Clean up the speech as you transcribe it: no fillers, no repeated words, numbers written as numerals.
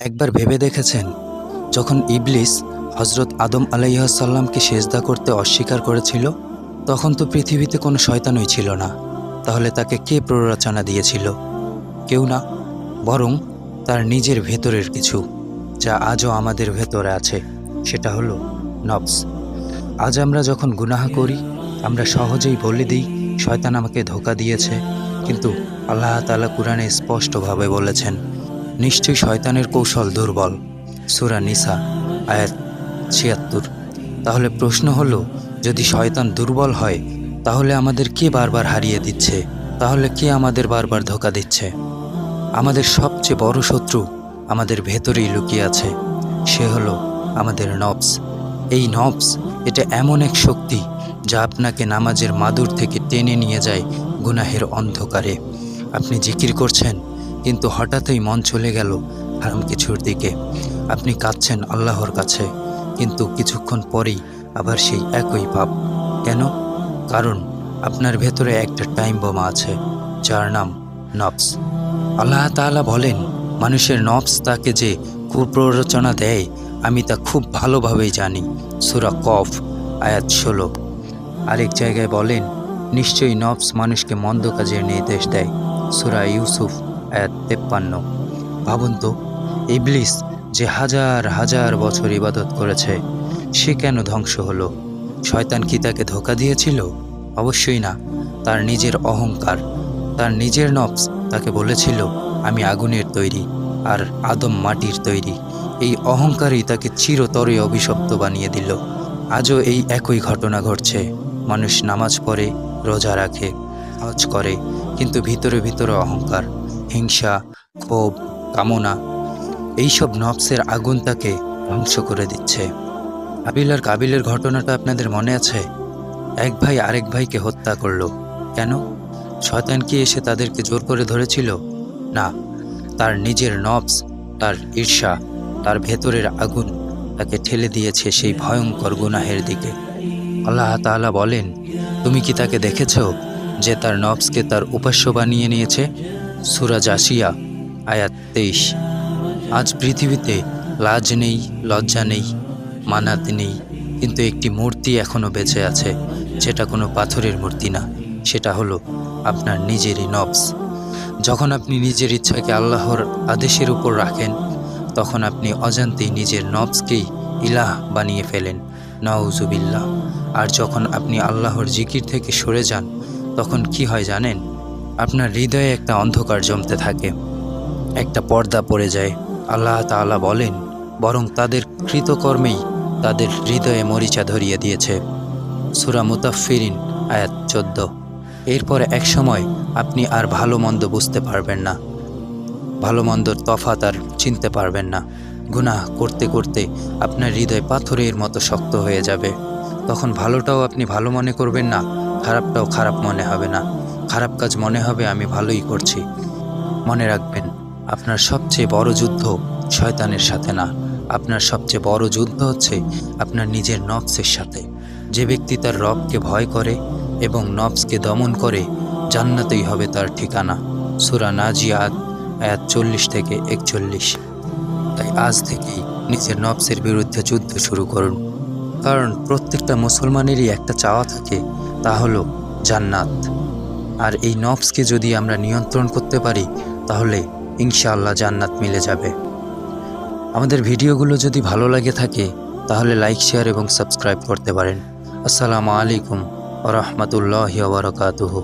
একবার ভেবে দেখেছেন, যখন ইবলিস হজরত আদম আলাইহিসসালামকে সেজদা করতে অস্বীকার করেছিল, তখন তো পৃথিবীতে কোনো শয়তানই ছিল না। তাহলে তাকে কে প্ররোচনা দিয়েছিল? কেউ না, বরং তার নিজের ভেতরের কিছু, যা আজও আমাদের ভেতরে আছে। সেটা হলো নফস। আজ আমরা যখন গুনাহ করি, আমরা সহজেই বলে দিই শয়তান আমাকে ধোঁকা দিয়েছে, কিন্তু আল্লাহ তাআলা কুরআনে স্পষ্টভাবে বলেছেন, নিশ্চয়ই শয়তানের কৌশল দুর্বল। সূরা নিসা আয়াত ৭৬। তাহলে প্রশ্ন হলো, যদি শয়তান দুর্বল হয়, তাহলে আমাদের কে বারবার হারিয়ে দিচ্ছে? তাহলে কে আমাদের বারবার ধোঁকা দিচ্ছে? আমাদের সবচেয়ে বড় শত্রু আমাদের ভেতরেই লুকিয়ে আছে। সে হলো আমাদের নফস। এই নফস, এটা এমন এক শক্তি যা আপনাকে নামাজের মাদুর থেকে টেনে নিয়ে যায় গুনাহের অন্ধকারে। আপনি জিকির করছেন, কিন্তু হঠাৎই মন চলে গেল হারাম কিছুর দিকে। আপনি কাঁদছেন আল্লাহর কাছে, কিন্তু কিছুক্ষণ পরেই আবার সেই একই পাপ। কেন? কারণ আপনার ভেতরে একটা টাইম বোমা আছে, যার নাম নফস। আল্লাহ তাআলা বলেন, মানুষের নফস তাকে যে কুপ্ররোচনা দেয়, আমি তা খুব ভালোভাবেই জানি। সূরা কফ আয়াত ১৬। আরেক জায়গায় বলেন, নিশ্চয়ই নফস মানুষকে মন্দ কাজের নির্দেশ দেয়। সূরা ইউসুফ আয়াত ৫৩। ভাবুন তো, ইবলিস যে হাজার হাজার বছর ইবাদত করেছে, সে কেন ধ্বংস হলো? শয়তান কি তাকে ধোঁকা দিয়েছিল? অবশ্যই না। তার নিজের অহংকার, তার নিজের নফস তাকে বলেছিল, আমি আগুনের তৈরি আর আদম মাটির তৈরি। এই অহংকারই তাকে চিরতরে অভিশপ্ত বানিয়ে দিল। আজও এই একই ঘটনা ঘটছে। মানুষ নামাজ পড়ে, রোজা রাখে, হজ করে, কিন্তু ভিতরে ভিতরে অহংকার, হিংসা, ক্ষোভ, কামনা, এইসব নফসের আগুন তাকে ধ্বংস করে দিচ্ছে। হাবিল আর কাবিলের ঘটনাটা আপনাদের মনে আছে? এক ভাই আরেক ভাইকে হত্যা করলো। কেন? শয়তান কি এসে তাদেরকে জোর করে ধরেছিল? না, তার নিজের নফস, তার ঈর্ষা, তার ভেতরের আগুন তাকে ঠেলে দিয়েছে সেই ভয়ঙ্কর গুনাহের দিকে। আল্লাহ তাআলা বলেন, তুমি কি তাকে দেখেছ যে তার নফসকে তার উপাস্য বানিয়ে নিয়েছে? সূরা জাসিয়া আয়াত ২৩। আজ পৃথিবীতে লাজ নেই, লজ্জা নেই, মানাত নেই, কিন্তু একটি মূর্তি এখনও বেঁচে আছে, যেটা কোনো পাথরের মূর্তি না। সেটা হলো আপনার নিজেরই নফস। যখন আপনি নিজের ইচ্ছাকে আল্লাহর আদেশের উপর রাখেন, তখন আপনি অজান্তেই নিজের নফসকেই ইলাহ বানিয়ে ফেলেন। নাউজুবিল্লাহ। আর যখন আপনি আল্লাহর জিকির থেকে সরে যান, তখন কি হয় জানেন? আপনার হৃদয়ে একটা অন্ধকার জমতে থাকে, একটা পর্দা পড়ে যায়। আল্লাহ তাআলা বলেন, বরং তাদের কৃতকর্মেই তাদের হৃদয়ে মরিচা ধরিয়ে দিয়েছে। সূরা মুতাফফিরিন আয়াত ১৪। এরপর এক সময় আপনি আর ভালো মন্দ বুঝতে পারবেন না, ভালো মন্দর তফাৎ আর চিনতে পারবেন না। গুনাহ করতে করতে আপনার হৃদয় পাথরের মতো শক্ত হয়ে যাবে। তখন ভালোটাও আপনি ভালো মনে করবেন না, খারাপটাও খারাপ মনে হবে না। খারাপ কাজ মনে হবে আমি ভালোই করছি। মনে রাখবেন, আপনার সবচেয়ে বড় যুদ্ধ শয়তানের সাথে না, আপনার সবচেয়ে বড় যুদ্ধ হচ্ছে আপনার নিজের নফসের সাথে। যে ব্যক্তি তার রবকে ভয় করে এবং নফসকে দমন করে, জান্নাতেই হবে তার ঠিকানা। সূরা নাজিয়াত আয়াত ৪০ থেকে ৪১। তাই আজ থেকেই নিজের নফসের বিরুদ্ধে যুদ্ধ শুরু করুন। কারণ প্রত্যেকটা মুসলমানেরই একটা চাওয়া থাকে, তা হলো জান্নাত। আর এই নফসকে যদি আমরা নিয়ন্ত্রণ করতে পারি, তাহলে ইনশাআল্লাহ জান্নাত মিলে যাবে। আমাদের ভিডিওগুলো যদি ভালো লাগে থাকে, তাহলে লাইক, শেয়ার এবং সাবস্ক্রাইব করতে পারেন। আসসালামু আলাইকুম ওয়া রাহমাতুল্লাহি ওয়া বারাকাতুহু।